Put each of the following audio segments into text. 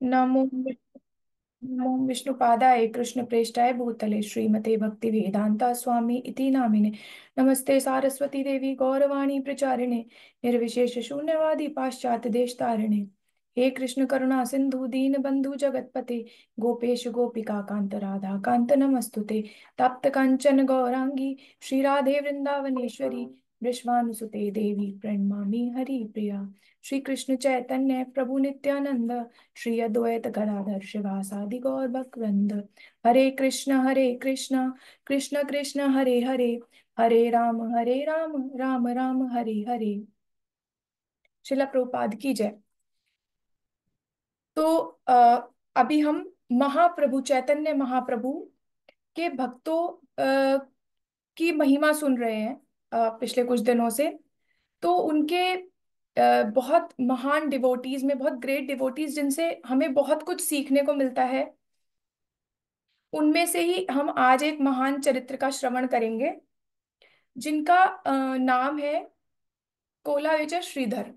नमो नमो विष्णुपादाय कृष्णप्रेष्ठाय भूतले श्रीमते भक्ति वेदांता स्वामी इति नामिने। नमस्ते सारस्वती देवी गौरवाणी प्रचारिणे निर्विशेष शून्यवादी पाश्चात्य देश तारिणे। हे कृष्ण करुणा सिंधु दीन बंधु जगतपते गोपेश गोपिका कांत राधा कांत नमस्तुते। तप्त कंचन गौरांगी श्री राधे वृंदावनेश्वरी वृषभानुसुते देवी प्रणमामि हरिप्रिया। श्री कृष्ण चैतन्य प्रभु नित्यानंद श्री अद्वैत गदाधर शिवासादि गौर भक्तवृंद। हरे कृष्ण कृष्ण कृष्ण हरे हरे, हरे राम राम राम हरे हरे। शिला प्रभुपाद की जय। तो अभी हम महाप्रभु चैतन्य महाप्रभु के भक्तों की महिमा सुन रहे हैं पिछले कुछ दिनों से। तो उनके बहुत महान डिवोटीज में बहुत ग्रेट डिवोटीज जिनसे हमें बहुत कुछ सीखने को मिलता है, उनमें से ही हम आज एक महान चरित्र का श्रवण करेंगे जिनका नाम है कोलाविचर श्रीधर।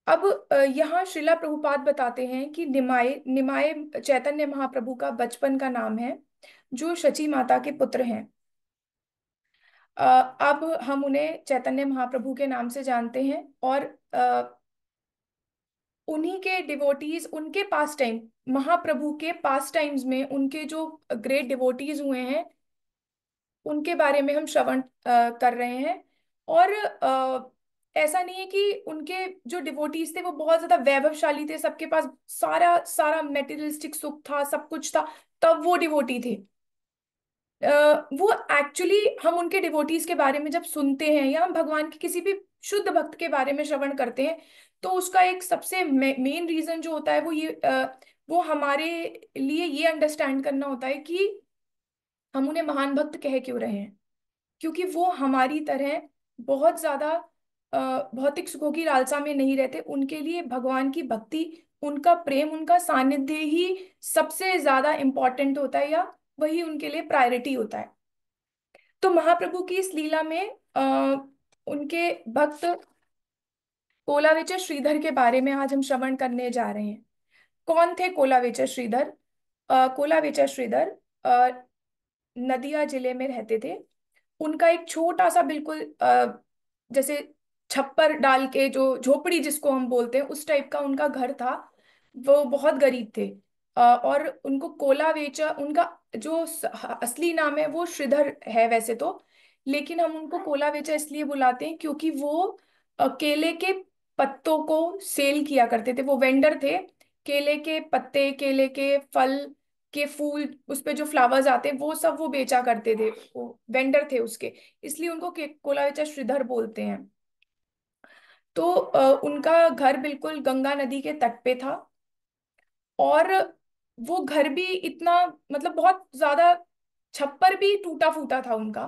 अब यहाँ श्रीला प्रभुपाद बताते हैं कि निमाय निमाय चैतन्य महाप्रभु का बचपन का नाम है, जो शची माता के पुत्र हैं। अब हम उन्हें चैतन्य महाप्रभु के नाम से जानते हैं, और उन्हीं के डिवोटीज उनके पास टाइम महाप्रभु के पास टाइम्स में उनके जो ग्रेट डिवोटीज हुए हैं उनके बारे में हम श्रवण कर रहे हैं। और ऐसा नहीं है कि उनके जो डिवोटीज थे वो बहुत ज्यादा वैभवशाली थे, सबके पास सारा सारा मेटेरियलिस्टिक सुख था, सब कुछ था, तब वो डिवोटी थे। वो एक्चुअली हम उनके डिवोटीज के बारे में जब सुनते हैं या हम भगवान के किसी भी शुद्ध भक्त के बारे में श्रवण करते हैं, तो उसका एक सबसे मेन रीजन जो होता है वो ये वो हमारे लिए ये अंडरस्टैंड करना होता है कि हम उन्हें महान भक्त कह क्यों रहे हैं। क्योंकि वो हमारी तरह बहुत ज्यादा भौतिक सुखों की लालसा में नहीं रहते। उनके लिए भगवान की भक्ति, उनका प्रेम, उनका सानिध्य ही सबसे ज्यादा इम्पोर्टेंट होता है, या वही उनके लिए प्रायोरिटी होता है। तो महाप्रभु की इस लीला में उनके भक्त कोलाविचर श्रीधर के बारे में आज हम श्रवण करने जा रहे हैं। कौन थे कोलाविचर श्रीधर? कोलाविचर श्रीधर नदिया जिले में रहते थे। उनका एक छोटा सा बिल्कुल जैसे छप्पर डाल के जो झोपड़ी जिसको हम बोलते हैं उस टाइप का उनका घर था। वो बहुत गरीब थे। और उनको कोला वेचा, उनका जो असली नाम है वो श्रीधर है वैसे तो, लेकिन हम उनको कोला वेचा इसलिए बुलाते हैं क्योंकि वो केले के पत्तों को सेल किया करते थे। वो वेंडर थे। केले के पत्ते, केले के फल के फूल, उस पे जो फ्लावर्स आते हैं वो सब वो बेचा करते थे। वो वेंडर थे उसके, इसलिए उनको कोलाविचर श्रीधर बोलते हैं। तो उनका घर बिल्कुल गंगा नदी के तट पे था। और वो घर भी इतना, मतलब बहुत ज्यादा, छप्पर भी टूटा फूटा था उनका।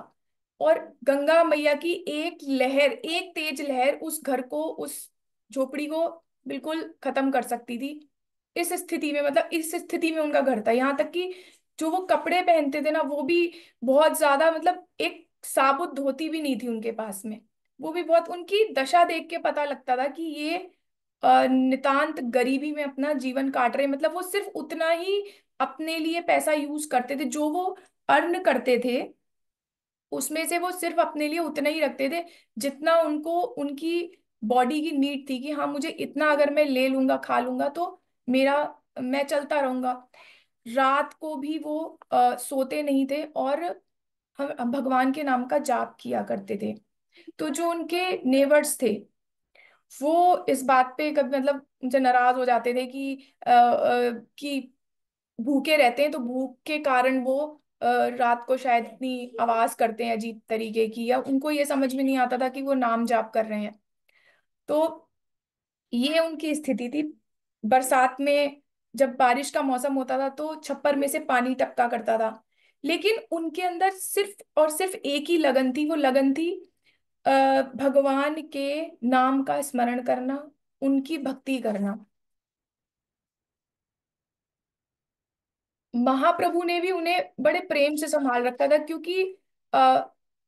और गंगा मैया की एक लहर, एक तेज लहर उस घर को, उस झोपड़ी को बिल्कुल खत्म कर सकती थी। इस स्थिति में, मतलब इस स्थिति में उनका घर था। यहाँ तक कि जो वो कपड़े पहनते थे ना, वो भी बहुत ज्यादा, मतलब एक साबुत धोती भी नहीं थी उनके पास में। वो भी बहुत, उनकी दशा देख के पता लगता था कि ये नितांत गरीबी में अपना जीवन काट रहे। मतलब वो सिर्फ उतना ही अपने लिए पैसा यूज करते थे, जो वो अर्न करते थे उसमें से वो सिर्फ अपने लिए उतना ही रखते थे जितना उनको उनकी बॉडी की नीड थी, कि हाँ मुझे इतना अगर मैं ले लूंगा खा लूंगा तो मेरा, मैं चलता रहूंगा। रात को भी वो सोते नहीं थे, और हम भगवान के नाम का जाप किया करते थे। तो जो उनके नेबर्स थे वो इस बात पे कभी, मतलब उनसे नाराज हो जाते थे कि भूखे रहते हैं, तो भूख के कारण वो रात को शायद इतनी आवाज करते हैं अजीब तरीके की, या उनको ये समझ में नहीं आता था कि वो नाम जाप कर रहे हैं। तो ये उनकी स्थिति थी। बरसात में जब बारिश का मौसम होता था तो छप्पर में से पानी टपका करता था, लेकिन उनके अंदर सिर्फ और सिर्फ एक ही लगन थी। वो लगन थी भगवान के नाम का स्मरण करना, उनकी भक्ति करना। महाप्रभु ने भी उन्हें बड़े प्रेम से संभाल रखा था, क्योंकि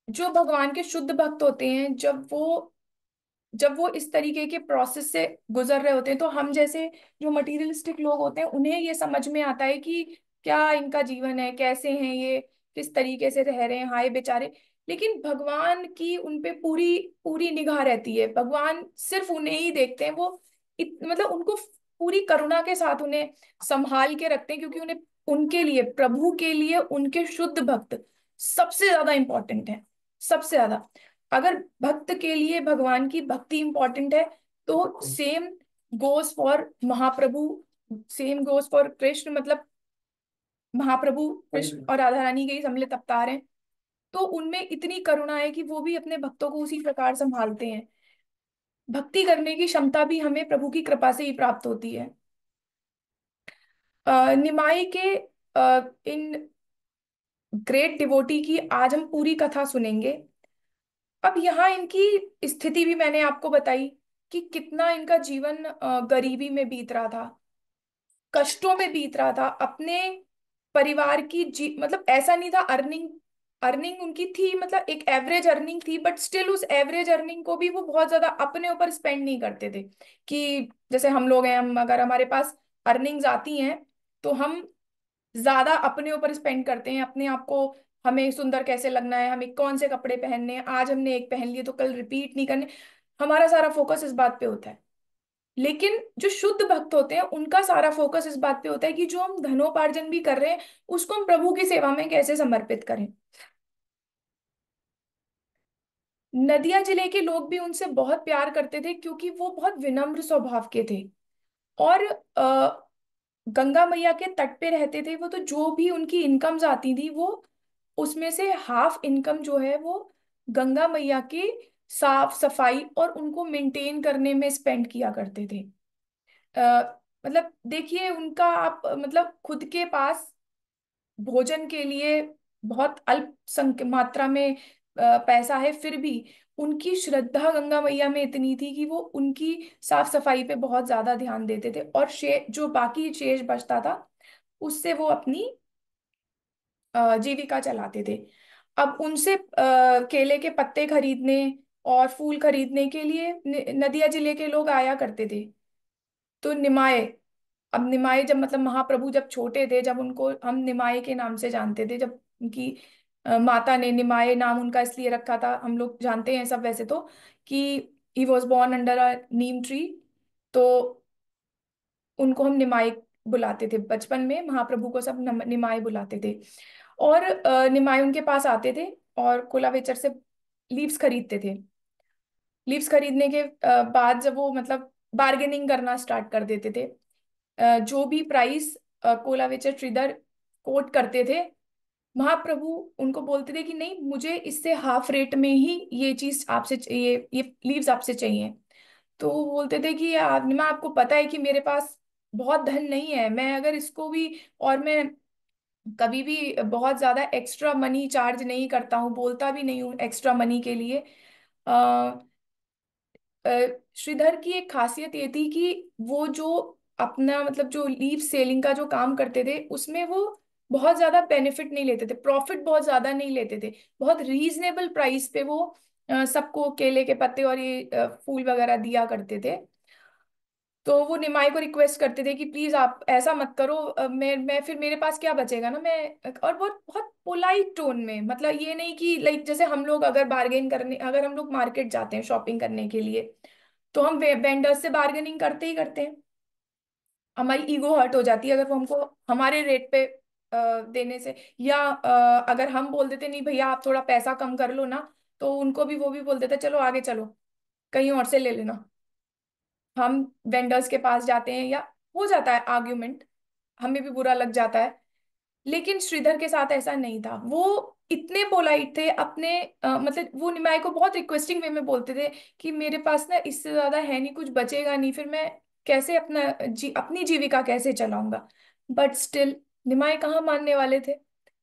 जो भगवान के शुद्ध भक्त होते हैं, जब वो जब वो इस तरीके के प्रोसेस से गुजर रहे होते हैं, तो हम जैसे जो मटीरियलिस्टिक लोग होते हैं उन्हें ये समझ में आता है कि क्या इनका जीवन है, कैसे हैं ये, किस तरीके से रह रहे हैं, हाय बेचारे। लेकिन भगवान की उन पे पूरी पूरी निगाह रहती है, भगवान सिर्फ उन्हें ही देखते हैं। वो मतलब उनको पूरी करुणा के साथ उन्हें संभाल के रखते हैं, क्योंकि उन्हें, उनके लिए, प्रभु के लिए उनके शुद्ध भक्त सबसे ज्यादा इंपॉर्टेंट है, सबसे ज्यादा। अगर भक्त के लिए भगवान की भक्ति इंपॉर्टेंट है, तो same goes for Mahaprabhu, same goes for Krishna. मतलब महाप्रभु कृष्ण और राधा रानी के ही समलित अवतार हैं, तो उनमें इतनी करुणा है कि वो भी अपने भक्तों को उसी प्रकार संभालते हैं। भक्ति करने की क्षमता भी हमें प्रभु की कृपा से ही प्राप्त होती है। निमाई के इन ग्रेट डिवोटी की आज हम पूरी कथा सुनेंगे। अब यहाँ इनकी स्थिति भी मैंने आपको बताई कि कितना इनका जीवन गरीबी में बीत रहा था, कष्टों में बीत रहा था। अपने परिवार की मतलब ऐसा नहीं था, अर्निंग अर्निंग उनकी थी, मतलब एक एवरेज अर्निंग थी, बट स्टिल उस एवरेज अर्निंग को भी वो बहुत ज्यादा अपने ऊपर स्पेंड नहीं करते थे। कि जैसे हम लोग हैं, हम अगर हमारे पास अर्निंग्स आती हैं तो हम ज्यादा अपने ऊपर स्पेंड करते हैं, अपने आप को, हमें सुंदर कैसे लगना है, हमें कौन से कपड़े पहनने हैं, आज हमने एक पहन लिए तो कल रिपीट नहीं करने, हमारा सारा फोकस इस बात पे होता है। लेकिन जो शुद्ध भक्त होते हैं उनका सारा फोकस इस बात पे होता है कि जो हम धनोपार्जन भी कर रहे हैं उसको हम प्रभु की सेवा में कैसे समर्पित करें। नदिया जिले के लोग भी उनसे बहुत प्यार करते थे, क्योंकि वो बहुत विनम्र स्वभाव के थे। और गंगा मैया के तट पे रहते थे वो, तो जो भी उनकी इनकम्स आती थी वो, उसमें से हाफ इनकम जो है वो गंगा मैया की साफ सफाई और उनको मेंटेन करने में स्पेंड किया करते थे। मतलब देखिए उनका, आप मतलब खुद के पास भोजन के लिए बहुत अल्प संख्य मात्रा में पैसा है, फिर भी उनकी श्रद्धा गंगा मैया में इतनी थी कि वो उनकी साफ सफाई पे बहुत ज्यादा ध्यान देते थे, और जो बाकी शेष बचता था उससे वो अपनी जीविका चलाते थे। अब उनसे केले के पत्ते खरीदने और फूल खरीदने के लिए नदिया जिले के लोग आया करते थे। तो निमाय, अब निमाय जब, मतलब महाप्रभु जब छोटे थे, जब उनको हम निमाय के नाम से जानते थे, जब उनकी माता ने निमाय नाम उनका इसलिए रखा था, हम लोग जानते हैं सब वैसे तो, कि he was born under a neem tree, तो उनको हम निमाई बुलाते थे। बचपन में महाप्रभु को सब निमाई बुलाते थे। और निमाई उनके पास आते थे और कोलावेचर से लीव्स खरीदते थे। लीव्स खरीदने के बाद जब वो, मतलब बार्गेनिंग करना स्टार्ट कर देते थे, जो भी प्राइस कोलावेचर ट्रेडर कोट करते थे, महाप्रभु उनको बोलते थे कि नहीं, मुझे इससे हाफ रेट में ही ये चीज आपसे चाहिए, ये लीव्स आपसे चाहिए। तो वो बोलते थे कि मैं, आपको पता है कि मेरे पास बहुत धन नहीं है, मैं अगर इसको भी, और मैं कभी भी बहुत ज्यादा एक्स्ट्रा मनी चार्ज नहीं करता हूँ, बोलता भी नहीं हूँ एक्स्ट्रा मनी के लिए। अ, श्रीधर की एक खासियत ये थी कि वो जो अपना, मतलब जो लीव सेलिंग का जो काम करते थे उसमें वो बहुत ज्यादा बेनिफिट नहीं लेते थे, प्रॉफिट बहुत ज्यादा नहीं लेते थे। बहुत रीजनेबल प्राइस पे वो सबको केले के पत्ते और ये फूल वगैरह दिया करते थे। तो वो निमाई को रिक्वेस्ट करते थे कि प्लीज आप ऐसा मत करो, मैं फिर मेरे पास क्या बचेगा ना, मैं, और बहुत बहुत पोलाइट टोन में, मतलब ये नहीं कि लाइक जैसे हम लोग अगर बार्गेन करने, अगर हम लोग मार्केट जाते हैं शॉपिंग करने के लिए, तो हम वेंडर्स से बार्गेनिंग करते ही करते हैं। हमारी ईगो हर्ट हो जाती है अगर वो हमको हमारे रेट पे देने से, या अगर हम बोल देते नहीं भैया आप थोड़ा पैसा कम कर लो ना, तो उनको भी, वो भी बोल देते चलो आगे चलो, कहीं और से ले लेना। हम वेंडर्स के पास जाते हैं, या हो जाता है आर्ग्यूमेंट, हमें भी बुरा लग जाता है। लेकिन श्रीधर के साथ ऐसा नहीं था, वो इतने पोलाइट थे अपने, मतलब वो निमाई को बहुत रिक्वेस्टिंग वे में बोलते थे कि मेरे पास ना इससे ज्यादा है नहीं, कुछ बचेगा नहीं, फिर मैं कैसे अपनी जीविका कैसे चलाऊंगा। बट स्टिल निमाई कहाँ मानने वाले थे,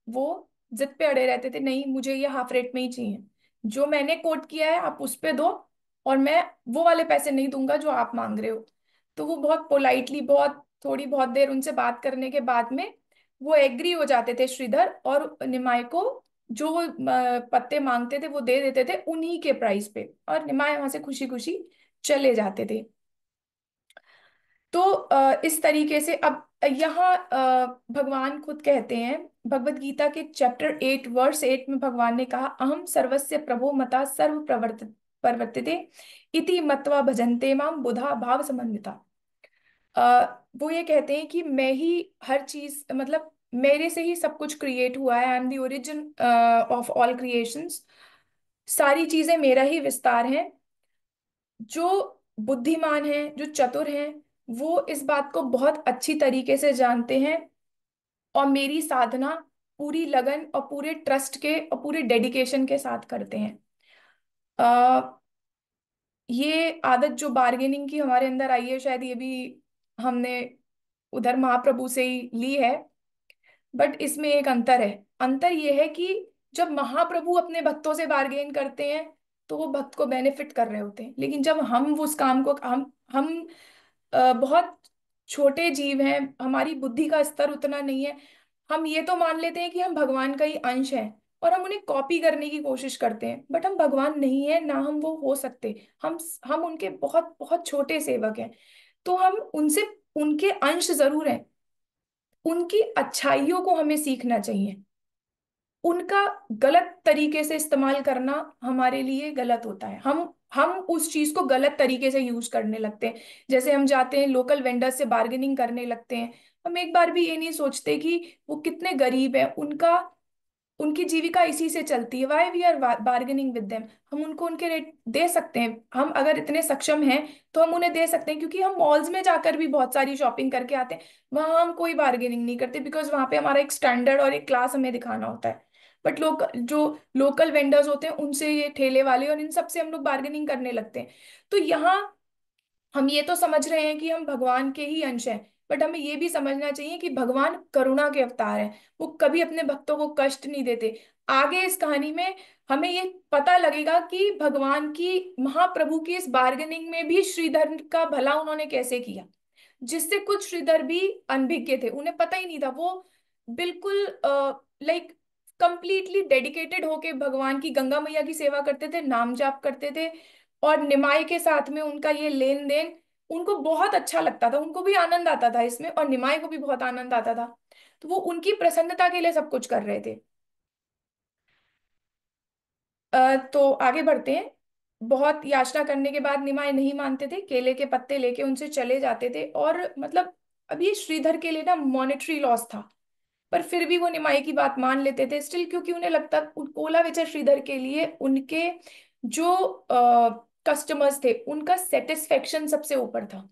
वो जिद पे अड़े रहते थे, नहीं मुझे ये हाफ रेट में ही चाहिए, जो मैंने कोट किया है आप उस पे दो, और मैं वो वाले पैसे नहीं दूंगा जो आप मांग रहे हो। तो वो बहुत पोलाइटली, बहुत थोड़ी बहुत देर उनसे बात करने के बाद में वो एग्री हो जाते थे श्रीधर, और निमाई को जो वो पत्ते मांगते थे वो दे देते थे उन्हीं के प्राइस पे, और निमाई वहां से खुशी खुशी चले जाते थे। तो इस तरीके से अब यहाँ भगवान खुद कहते हैं, भगवत गीता के चैप्टर 8 वर्स 8 में भगवान ने कहा, अहम सर्वस्य प्रभो मता सर्व प्रवर्तिते इति मत्वा भजन्ते माम बुधा भाव समन्विता। वो ये कहते हैं कि मैं ही हर चीज, मतलब मेरे से ही सब कुछ क्रिएट हुआ है, I am the origin of all creations, सारी चीजें मेरा ही विस्तार है। जो बुद्धिमान हैं, जो चतुर हैं, वो इस बात को बहुत अच्छी तरीके से जानते हैं और मेरी साधना पूरी लगन और पूरे ट्रस्ट के और पूरे डेडिकेशन के साथ करते हैं। ये आदत जो बार्गेनिंग की हमारे अंदर आई है, शायद ये भी हमने उधर महाप्रभु से ही ली है। बट इसमें एक अंतर है। अंतर ये है कि जब महाप्रभु अपने भक्तों से बार्गेन करते हैं तो वो भक्त को बेनिफिट कर रहे होते हैं, लेकिन जब हम उस काम को हम बहुत छोटे जीव हैं, हमारी बुद्धि का स्तर उतना नहीं है, हम ये तो मान लेते हैं कि हम भगवान का ही अंश हैं और हम उन्हें कॉपी करने की कोशिश करते हैं, बट हम भगवान नहीं है ना, हम वो हो सकते। हम उनके बहुत बहुत छोटे सेवक हैं। तो हम उनसे, उनके अंश जरूर हैं, उनकी अच्छाइयों को हमें सीखना चाहिए। उनका गलत तरीके से इस्तेमाल करना हमारे लिए गलत होता है। हम उस चीज को गलत तरीके से यूज करने लगते हैं। जैसे हम जाते हैं लोकल वेंडर से बार्गेनिंग करने लगते हैं, हम एक बार भी ये नहीं सोचते कि वो कितने गरीब हैं, उनका उनकी जीविका इसी से चलती है, why we are bargaining with them. हम उनको उनके रेट दे सकते हैं, हम अगर इतने सक्षम हैं तो हम उन्हें दे सकते हैं, क्योंकि हम मॉल्स में जाकर भी बहुत सारी शॉपिंग करके आते हैं, वहां हम कोई बार्गेनिंग नहीं करते, बिकॉज वहां पे हमारा एक स्टैंडर्ड और एक क्लास हमें दिखाना होता है। बट लोग जो लोकल वेंडर्स होते हैं, उनसे, ये ठेले वाले और इन सब से हम लोग बार्गेनिंग करने लगते हैं। तो यहाँ हम ये तो समझ रहे हैं कि हम भगवान के ही अंश हैं, बट हमें ये भी समझना चाहिए कि भगवान करुणा के अवतार हैं, वो कभी अपने भक्तों को कष्ट नहीं देते। आगे इस कहानी में हमें ये पता लगेगा कि भगवान की, महाप्रभु की इस बार्गेनिंग में भी श्रीधर का भला उन्होंने कैसे किया, जिससे कुछ श्रीधर भी अनभिज्ञ थे, उन्हें पता ही नहीं था। वो बिल्कुल लाइक कंप्लीटली डेडिकेटेड होके भगवान की, गंगा मैया की सेवा करते थे, नाम जाप करते थे, और निमाई के साथ में उनका ये लेन देन उनको बहुत अच्छा लगता था, उनको भी आनंद आता था इसमें और निमाई को भी बहुत आनंद आता था। तो वो उनकी प्रसन्नता के लिए सब कुछ कर रहे थे। तो आगे बढ़ते हैं। बहुत याचना करने के बाद निमाय नहीं मानते थे, केले के पत्ते लेके उनसे चले जाते थे, और मतलब अब ये श्रीधर के लिए ना मॉनेटरी लॉस था, पर फिर भी वो निमाई की बात मान लेते थे स्टिल, क्योंकि उन्हें लगता कोला विचर श्रीधर के लिए उनके जो कस्टमर्स थे उनका सेटिस्फेक्शन सबसे ऊपर था।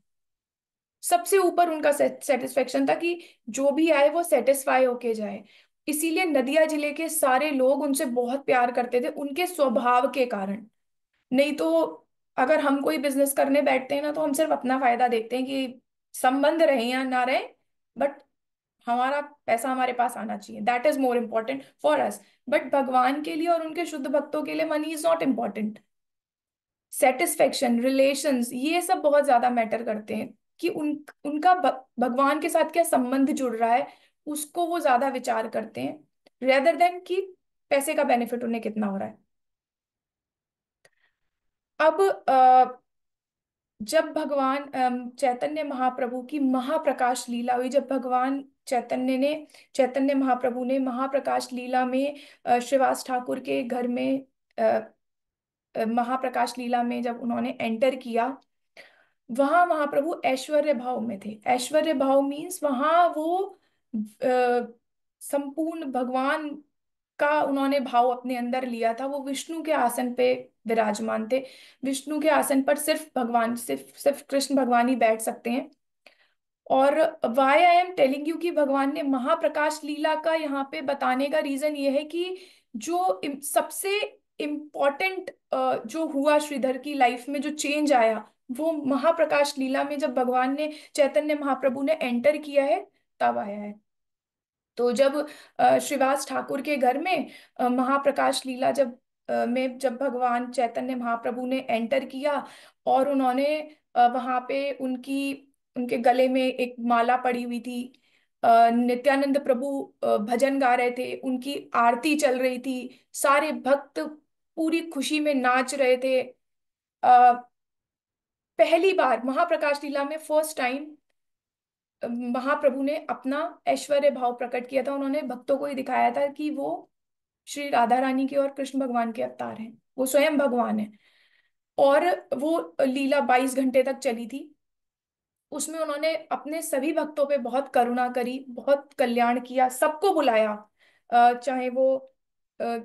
सबसे ऊपर उनका सेटिस्फेक्शन था कि जो भी आए वो सेटिस्फाई होके जाए। इसीलिए नदिया जिले के सारे लोग उनसे बहुत प्यार करते थे, उनके स्वभाव के कारण। नहीं तो अगर हम कोई बिजनेस करने बैठते हैं ना, तो हम सिर्फ अपना फायदा देखते हैं कि संबंध रहे या ना रहे, बट हमारा पैसा हमारे पास आना चाहिए, that is more important for us. But भगवान के लिए और उनके शुद्ध भक्तों के लिए money is not important. Satisfaction, relations, ये सब बहुत ज्यादा मैटर करते हैं कि उनका भगवान के साथ क्या संबंध जुड़ रहा है, उसको वो ज्यादा विचार करते हैं, रेदर देन कि पैसे का बेनिफिट उन्हें कितना हो रहा है। अब जब भगवान चैतन्य महाप्रभु की महाप्रकाश लीला हुई, जब भगवान चैतन्य महाप्रभु ने महाप्रकाश लीला में श्रीवास ठाकुर के घर में, महाप्रकाश लीला में जब उन्होंने एंटर किया, वहां महाप्रभु ऐश्वर्य भाव में थे। ऐश्वर्य भाव मीन्स वहां वो संपूर्ण भगवान का उन्होंने भाव अपने अंदर लिया था, वो विष्णु के आसन पे विराजमान थे। विष्णु के आसन पर सिर्फ भगवान, सिर्फ सिर्फ कृष्ण भगवान ही बैठ सकते हैं। और why I am telling you कि भगवान ने महाप्रकाश लीला का यहाँ पे बताने का रीजन ये है कि जो सबसे इम्पोर्टेंट जो हुआ श्रीधर की लाइफ में, जो चेंज आया, वो महाप्रकाश लीला में जब भगवान ने, चैतन्य महाप्रभु ने एंटर किया है, तब आया है। तो जब श्रीवास ठाकुर के घर में महाप्रकाश लीला में जब भगवान चैतन्य महाप्रभु ने एंटर किया, और उन्होंने वहां पे उनके गले में एक माला पड़ी हुई थी, नित्यानंद प्रभु भजन गा रहे थे, उनकी आरती चल रही थी, सारे भक्त पूरी खुशी में नाच रहे थे। पहली बार महाप्रकाश लीला में फर्स्ट टाइम महाप्रभु ने अपना ऐश्वर्य भाव प्रकट किया था। उन्होंने भक्तों को ही दिखाया था कि वो श्री राधा रानी के और कृष्ण भगवान के अवतार हैं, वो स्वयं भगवान है। और वो लीला 22 घंटे तक चली थी। उसमें उन्होंने अपने सभी भक्तों पे बहुत करुणा करी, बहुत कल्याण किया, सबको बुलाया। चाहे वो अ,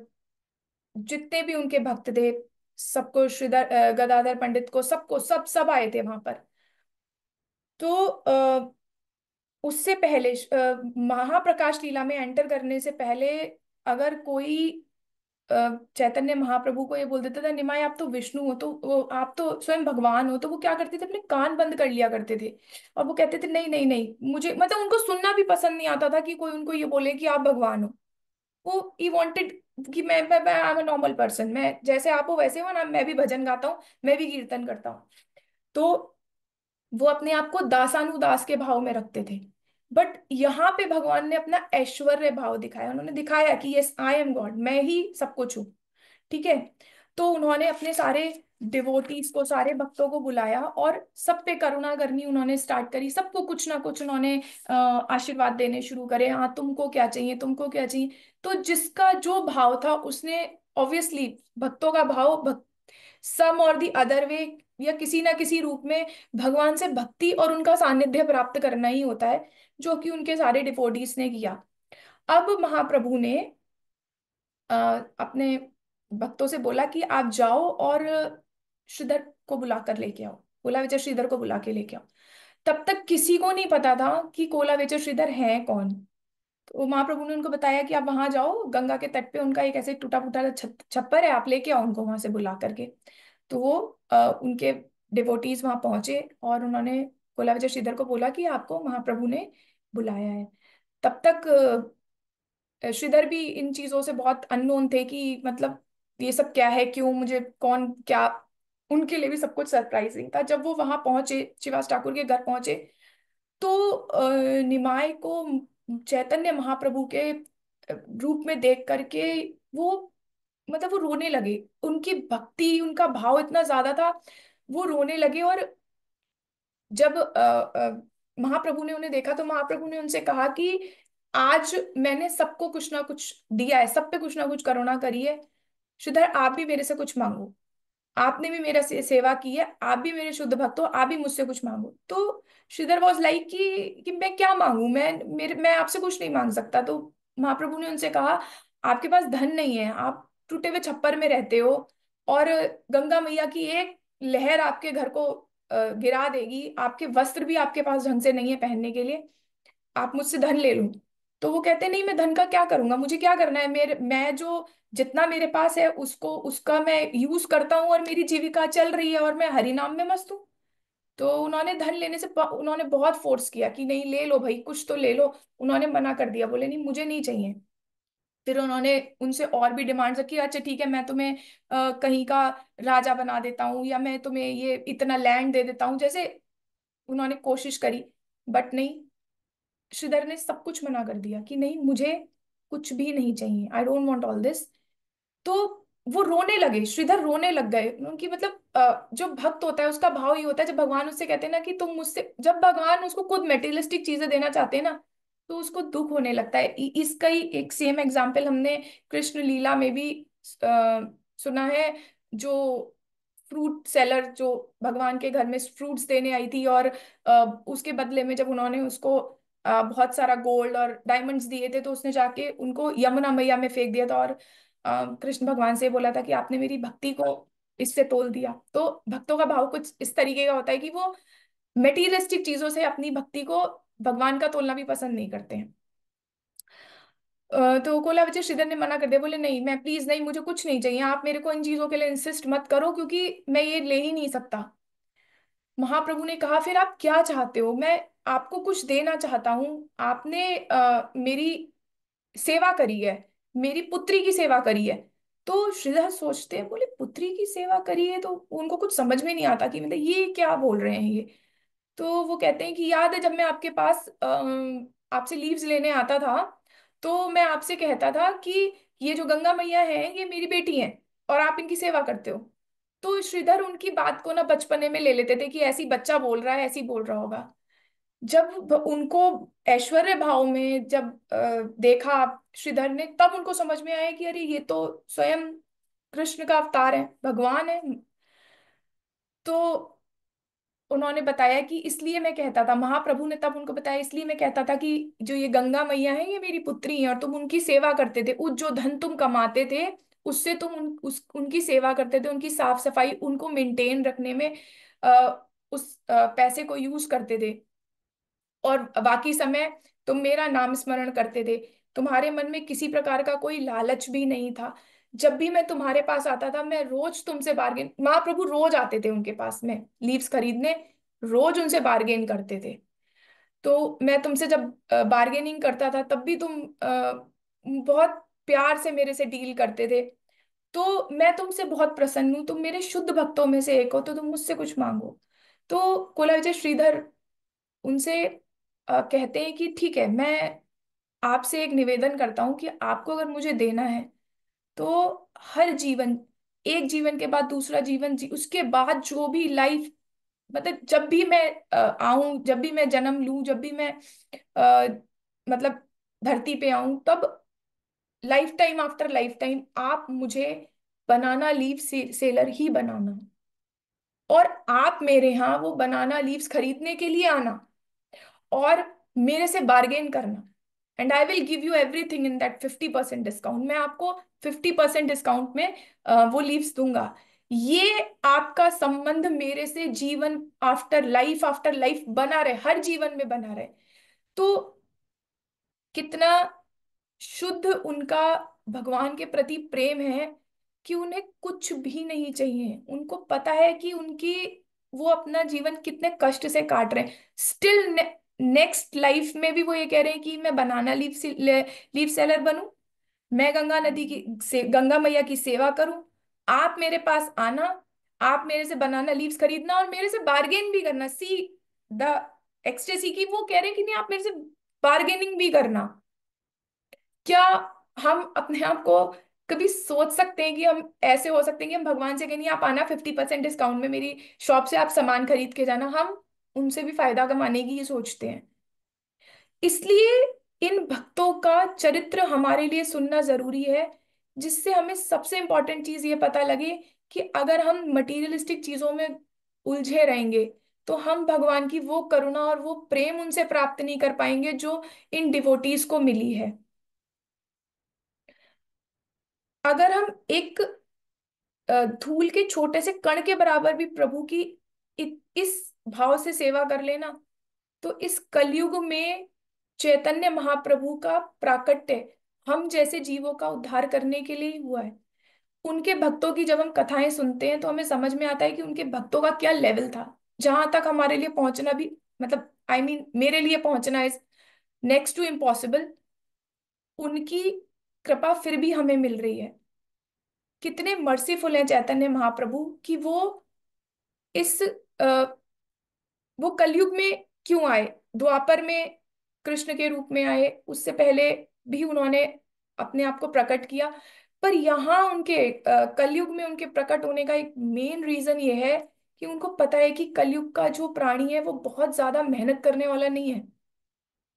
जितने भी उनके भक्त थे, सबको, श्रीधर गदाधर पंडित को, सबको, सब आए थे वहां पर। तो उससे पहले महाप्रकाश लीला में एंटर करने से पहले अगर कोई चैतन्य महाप्रभु को ये बोल देता था, निमाय आप तो विष्णु हो, तो आप तो स्वयं भगवान हो, तो वो क्या करते थे, अपने कान बंद कर लिया करते थे। और वो कहते थे नहीं नहीं नहीं, मुझे मतलब उनको सुनना भी पसंद नहीं आता था कि कोई उनको ये बोले कि आप भगवान हो। वो ही वांटेड कि मैं I am a normal person, मैं जैसे आप हो वैसे हो ना, मैं भी भजन गाता हूँ, मैं भी कीर्तन करता हूँ। तो वो अपने आप को दासानुदास के भाव में रखते थे। बट यहाँ पे भगवान ने अपना ऐश्वर्य भाव दिखाया, उन्होंने दिखाया कि यस आई एम गॉड, मैं ही सब कुछ हूँ। ठीक है। तो उन्होंने अपने सारे डिवोटीज को, सारे भक्तों को बुलाया और सब पे करुणा करनी उन्होंने स्टार्ट करी। सबको कुछ ना कुछ उन्होंने आशीर्वाद देने शुरू करे। हाँ, तुमको क्या चाहिए, तुमको क्या चाहिए। तो जिसका जो भाव था उसने, ऑब्वियसली भक्तों का भाव सम और दी अदर वे, या किसी ना किसी रूप में भगवान से भक्ति और उनका सानिध्य प्राप्त करना ही होता है, जो कि उनके सारे डिवोटीज ने किया। अब महाप्रभु ने अपने भक्तों से बोला कि आप जाओ और श्रीधर को बुला कर लेके आओ, कोलाविचर श्रीधर को बुला के लेके आओ। तब तक किसी को नहीं पता था कि कोलाविचर श्रीधर हैं कौन। तो महाप्रभु ने उनको बताया कि आप वहां जाओ, गंगा के तट पे उनका एक ऐसे टूटा फूटा छप्पर है, आप लेके आओ उनको वहां से बुला करके। तो वो उनके डिवोटीज वहां पहुंचे और उन्होंने कोलाविचर श्रीधर को बोला कि आपको महाप्रभु ने बुलाया है। तब तक श्रीधर भी इन चीजों से बहुत अननोन थे कि मतलब ये सब क्या है, क्यों, मुझे कौन क्या। उनके लिए भी सब कुछ सरप्राइजिंग था। जब वो वहां पहुंचे, शिवास ठाकुर के घर पहुंचे, तो निमाय को चैतन्य महाप्रभु के रूप में देख करके वो, मतलब वो रोने लगे। उनकी भक्ति, उनका भाव इतना ज्यादा था, वो रोने लगे। और जब महाप्रभु ने उन्हें देखा तो महाप्रभु ने उनसे कहा कि आज मैंने सबको कुछ ना कुछ दिया है, सब पे कुछ ना कुछ करुणा करी है। श्रीधर आप भी मेरे से कुछ मांगो, आपने भी मेरा सेवा की है, आप भी मेरे शुद्ध भक्त हो, आप भी मुझसे कुछ मांगो। तो श्रीधर वॉज लाइक कि मैं क्या मांगू, मैं आपसे कुछ नहीं मांग सकता। तो महाप्रभु ने उनसे कहा, आपके पास धन नहीं है, आप टूटे हुए छप्पर में रहते हो, और गंगा मैया की एक लहर आपके घर को गिरा देगी, आपके वस्त्र भी आपके पास ढंग से नहीं है पहनने के लिए, आप मुझसे धन ले लो। तो वो कहते नहीं, मैं धन का क्या करूंगा, मुझे क्या करना है, मेरे मैं जो जितना मेरे पास है उसको, उसका मैं यूज करता हूँ और मेरी जीविका चल रही है और मैं हरि नाम में मस्त हूँ। तो उन्होंने धन लेने से उन्होंने बहुत फोर्स किया कि नहीं, ले लो भाई, कुछ तो ले लो। उन्होंने मना कर दिया, बोले नहीं, मुझे नहीं चाहिए। फिर उन्होंने उनसे और भी डिमांड्स रखी, अच्छा ठीक है, मैं तुम्हें कहीं का राजा बना देता हूँ, या मैं तुम्हें ये इतना लैंड दे देता हूँ, जैसे उन्होंने कोशिश करी। बट नहीं, श्रीधर ने सब कुछ मना कर दिया कि नहीं, मुझे कुछ भी नहीं चाहिए, I don't want all this. तो वो रोने लगे, श्रीधर रोने लग गए। उनकी मतलब जो भक्त होता है उसका भाव ही होता है, जब भगवान उससे कहते हैं ना कि तुम मुझसे, जब भगवान उसको खुद मेटेरियलिस्टिक चीजें देना चाहते हैं ना, तो उसको दुख होने लगता है। इसका ही एक सेम एग्जाम्पल हमने कृष्ण लीला में भी सुना है। जो फ्रूट सेलर जो भगवान के घर में फ्रूट्स देने आई थी, और उसके बदले में जब उन्होंने उसको बहुत सारा गोल्ड और डायमंड्स दिए थे, तो उसने जाके उनको यमुना मैया में फेंक दिया था। और कृष्ण भगवान से बोला था कि आपने मेरी भक्ति को इससे तोल दिया। तो भक्तों का भाव कुछ इस तरीके का होता है कि वो मेटीरियलिस्टिक चीजों से अपनी भक्ति को भगवान का तोलना भी पसंद नहीं करते हैं। तो कोलावचर श्रीधर ने मना कर दिया, बोले नहीं, मैं प्लीज नहीं, मुझे कुछ नहीं चाहिए, आप मेरे को इन चीजों के लिए इंसिस्ट मत करो, क्योंकि मैं ये ले ही नहीं सकता। महाप्रभु ने कहा, फिर आप क्या चाहते हो, मैं आपको कुछ देना चाहता हूँ। आपने मेरी सेवा करी है, मेरी पुत्री की सेवा करी है। तो श्रीधर सोचते हैं, बोले पुत्री की सेवा करी है, तो उनको कुछ समझ में नहीं आता कि मतलब ये क्या बोल रहे हैं ये। तो वो कहते हैं कि याद है जब मैं आपके पास आपसे लीव्स लेने आता था, तो मैं आपसे कहता था कि ये जो गंगा मैया है ये मेरी बेटी है और आप इनकी सेवा करते हो। तो श्रीधर उनकी बात को ना बचपने में ले लेते थे कि ऐसी बच्चा बोल रहा है, ऐसी बोल रहा होगा। जब उनको ऐश्वर्य भाव में जब देखा श्रीधर ने, तब उनको समझ में आया कि अरे ये तो स्वयं कृष्ण का अवतार है, भगवान है। तो उन्होंने बताया कि इसलिए मैं कहता था, महाप्रभु ने तब उनको बताया, इसलिए मैं कहता था कि जो ये गंगा मैया है ये मेरी पुत्री है, और तुम उनकी सेवा करते थे। उस जो धन तुम कमाते थे उससे तुम उनकी सेवा करते थे, उनकी साफ सफाई, उनको मेंटेन रखने में उस पैसे को यूज करते थे, और बाकी समय तुम मेरा नाम स्मरण करते थे। तुम्हारे मन में किसी प्रकार का कोई लालच भी नहीं था। जब भी मैं तुम्हारे पास आता था, मैं रोज तुमसे बार्गेन, महाप्रभु रोज आते थे उनके पास में लीव्स खरीदने, रोज उनसे बार्गेन करते थे। तो मैं तुमसे जब बार्गेनिंग करता था, तब भी तुम बहुत प्यार से मेरे से डील करते थे। तो मैं तुमसे बहुत प्रसन्न हूँ, तुम मेरे शुद्ध भक्तों में से एक हो, तो तुम मुझसे कुछ मांगो। तो कुलविजय श्रीधर उनसे कहते हैं कि ठीक है, मैं आपसे एक निवेदन करता हूँ कि आपको अगर मुझे देना है तो हर जीवन, एक जीवन के बाद दूसरा जीवन उसके बाद जो भी लाइफ, मतलब जब भी मैं आऊं, जब भी मैं जन्म लूं, जब भी मैं अ, मतलब धरती पे आऊं, तब life time after life time आप मुझे बनाना लीफ सेलर ही बनाना, और आप मेरे यहाँ वो बनाना लीव्स खरीदने के लिए आना, और मेरे से बार्गेन करना, and I will give you everything in that 50% discount. मैं आपको 50% डिस्काउंट में वो लीव्स दूंगा। ये आपका संबंध मेरे से जीवन आफ्टर लाइफ बना रहे, हर जीवन में बना रहे। तो कितना शुद्ध उनका भगवान के प्रति प्रेम है कि उन्हें कुछ भी नहीं चाहिए। उनको पता है कि उनकी वो अपना जीवन कितने कष्ट से काट रहे हैं, स्टिल नेक्स्ट लाइफ में भी वो ये कह रहे हैं कि मैं बनाना लीफ सेलर बनूं, मैं गंगा नदी की से गंगा मैया की सेवा करूं, आप मेरे पास आना, आप मेरे से बनाना लीव्स खरीदना और मेरे से बार्गेन भी करना। सी द एक्सटेसी की वो कह रहे हैं कि नहीं, आप मेरे से बार्गेनिंग भी करना। क्या हम अपने आप को कभी सोच सकते हैं कि हम ऐसे हो सकते हैं कि हम भगवान से कहें नहीं आप आना 50% डिस्काउंट में मेरी शॉप से आप सामान खरीद के जाना, हम उनसे भी फायदा कमाने की ये सोचते हैं। इसलिए इन भक्तों का चरित्र हमारे लिए सुनना जरूरी है, जिससे हमें सबसे इंपॉर्टेंट चीज ये पता लगे कि अगर हम मटीरियलिस्टिक चीजों में उलझे रहेंगे तो हम भगवान की वो करुणा और वो प्रेम उनसे प्राप्त नहीं कर पाएंगे जो इन डिवोटीज को मिली है। अगर हम एक धूल के छोटे से कण के बराबर भी प्रभु की इस भाव से सेवा कर लेना, तो इस कलयुग में चैतन्य महाप्रभु का प्राकट्य हम जैसे जीवों का उद्धार करने के लिए ही हुआ है। उनके भक्तों की जब हम कथाएं सुनते हैं तो हमें समझ में आता है कि उनके भक्तों का क्या लेवल था, जहां तक हमारे लिए पहुंचना भी, मतलब आई मीन मेरे लिए पहुंचना इज नेक्स्ट टू इम्पॉसिबल। उनकी कृपा फिर भी हमें मिल रही है। कितने मर्सीफुल हैं चैतन्य महाप्रभु कि इस वो कलयुग में क्यों आए। द्वापर में कृष्ण के रूप में आए, उससे पहले भी उन्होंने अपने आप को प्रकट किया, पर यहाँ उनके कलयुग में उनके प्रकट होने का एक मेन रीजन ये है कि उनको पता है कि कलयुग का जो प्राणी है वो बहुत ज्यादा मेहनत करने वाला नहीं है।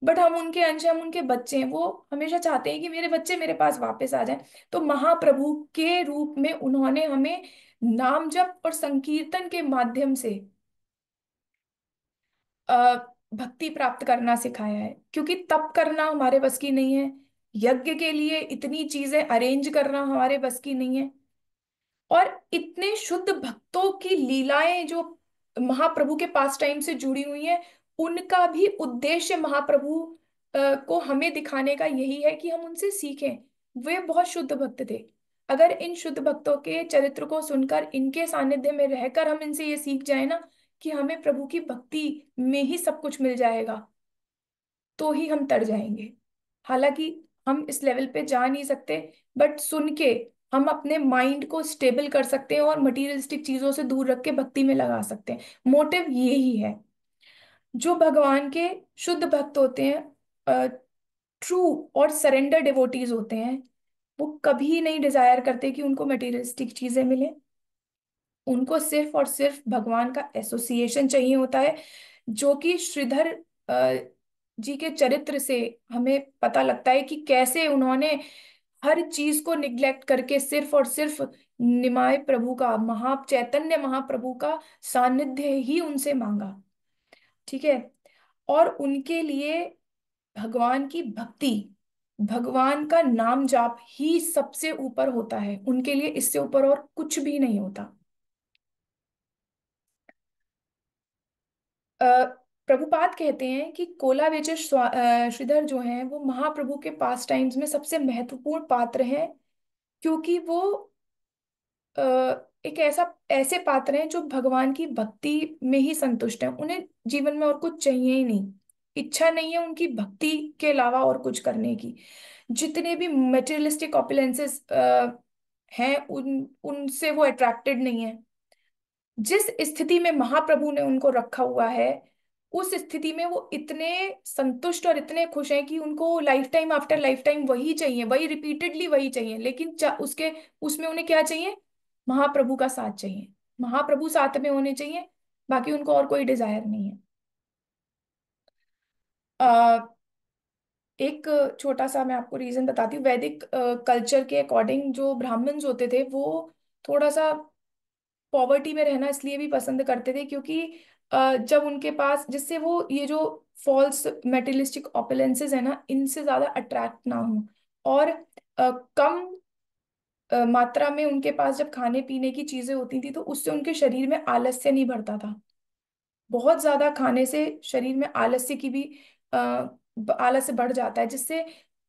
बट हम उनके अंश हैं, हम उनके बच्चे हैं, वो हमेशा चाहते हैं कि मेरे बच्चे मेरे पास वापस आ जाएं। तो महाप्रभु के रूप में उन्होंने हमें नाम जप और संकीर्तन के माध्यम से अ, भक्ति प्राप्त करना सिखाया है, क्योंकि तप करना हमारे बस की नहीं है, यज्ञ के लिए इतनी चीजें अरेंज करना हमारे बस की नहीं है, और इतने शुद्ध भक्तों की लीलाएं जो महाप्रभु के पास टाइम से जुड़ी हुई हैं, उनका भी उद्देश्य महाप्रभु को हमें दिखाने का यही है कि हम उनसे सीखें। वे बहुत शुद्ध भक्त थे। अगर इन शुद्ध भक्तों के चरित्र को सुनकर, इनके सानिध्य में रहकर हम इनसे ये सीख जाए ना कि हमें प्रभु की भक्ति में ही सब कुछ मिल जाएगा, तो ही हम तर जाएंगे। हालांकि हम इस लेवल पे जा नहीं सकते, बट सुन के हम अपने माइंड को स्टेबल कर सकते हैं और मटीरियलिस्टिक चीजों से दूर रख के भक्ति में लगा सकते हैं। मोटिव ये ही है। जो भगवान के शुद्ध भक्त होते हैं, ट्रू और सरेंडर डिवोटीज होते हैं, वो कभी नहीं डिजायर करते कि उनको मटेरियलिस्टिक चीजें मिले। उनको सिर्फ और सिर्फ भगवान का एसोसिएशन चाहिए होता है, जो कि श्रीधर जी के चरित्र से हमें पता लगता है कि कैसे उन्होंने हर चीज को निग्लेक्ट करके सिर्फ और सिर्फ निमाय प्रभु का, महा चैतन्य महाप्रभु का सानिध्य ही उनसे मांगा। ठीक है। और उनके लिए भगवान की भक्ति, भगवान का नाम जाप ही सबसे ऊपर होता है, उनके लिए इससे ऊपर और कुछ भी नहीं होता। अ, प्रभुपाद कहते हैं कि कोलावेचर श्रीधर जो हैं वो महाप्रभु के पास टाइम्स में सबसे महत्वपूर्ण पात्र हैं, क्योंकि वो अ, एक ऐसे पात्र हैं जो भगवान की भक्ति में ही संतुष्ट हैं। उन्हें जीवन में और कुछ चाहिए ही नहीं, इच्छा नहीं है उनकी भक्ति के अलावा और कुछ करने की। जितने भी मटेरियलिस्टिक ऑपुलेंसेस हैं, उन उनसे वो अट्रैक्टेड नहीं है। जिस स्थिति में महाप्रभु ने उनको रखा हुआ है, उस स्थिति में वो इतने संतुष्ट और इतने खुश हैं कि उनको life time after life time वही चाहिए, वही रिपीटेडली वही चाहिए। लेकिन उसके उसमें उन्हें क्या चाहिए? महाप्रभु का साथ चाहिए, महाप्रभु साथ में होने चाहिए, बाकी उनको और कोई डिजायर नहीं है। एक छोटा सा मैं आपको रीजन बताती हूँ। वैदिक कल्चर के अकॉर्डिंग जो ब्राह्मण्स होते थे वो थोड़ा सा पॉवर्टी में रहना इसलिए भी पसंद करते थे, क्योंकि जब उनके पास, जिससे वो ये जो फॉल्स मेटेरियलिस्टिक ऑपुलेंसेस है ना, इनसे ज्यादा अट्रैक्ट ना हो। और कम मात्रा में उनके पास जब खाने पीने की चीजें होती थी तो उससे उनके शरीर में आलस्य नहीं बढ़ता था। बहुत ज्यादा खाने से शरीर में आलस्य की भी आलस्य बढ़ जाता है, जिससे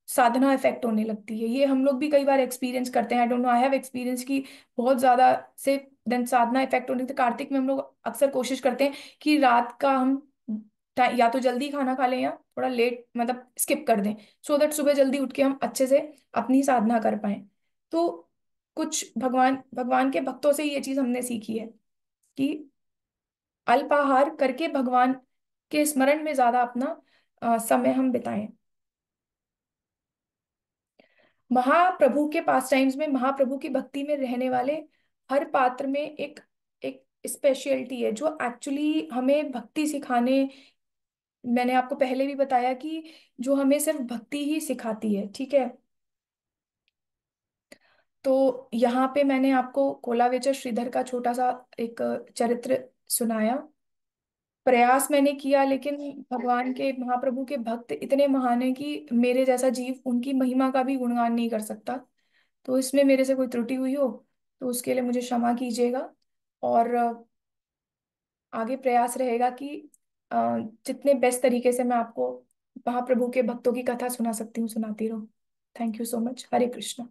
साधना इफेक्ट होने लगती है। ये हम लोग भी कई बार एक्सपीरियंस करते हैं। I don't know, I have experience की बहुत ज्यादा से देन साधना इफेक्ट होने लगती है। कार्तिक में हम लोग अक्सर कोशिश करते हैं कि रात का हम या तो जल्दी खाना खा लें या थोड़ा लेट, मतलब स्किप कर दें, सो दैट सुबह जल्दी उठ के हम अच्छे से अपनी साधना कर पाए। तो कुछ भगवान भगवान के भक्तों से ये चीज हमने सीखी है कि अल्पाहार करके भगवान के स्मरण में ज्यादा अपना समय हम बिताएं। महाप्रभु के पास टाइम्स में, महाप्रभु की भक्ति में रहने वाले हर पात्र में एक एक स्पेशलिटी है जो एक्चुअली हमें भक्ति सिखाने, मैंने आपको पहले भी बताया कि जो हमें सिर्फ भक्ति ही सिखाती है। ठीक है। तो यहाँ पे मैंने आपको कोलावेचर श्रीधर का छोटा सा एक चरित्र सुनाया। प्रयास मैंने किया, लेकिन भगवान के, महाप्रभु के भक्त इतने महान हैं कि मेरे जैसा जीव उनकी महिमा का भी गुणगान नहीं कर सकता। तो इसमें मेरे से कोई त्रुटि हुई हो तो उसके लिए मुझे क्षमा कीजिएगा। और आगे प्रयास रहेगा कि अ, जितने बेस्ट तरीके से मैं आपको महाप्रभु के भक्तों की कथा सुना सकती हूँ सुनाती रहूँ। Thank you so much. Hare Krishna.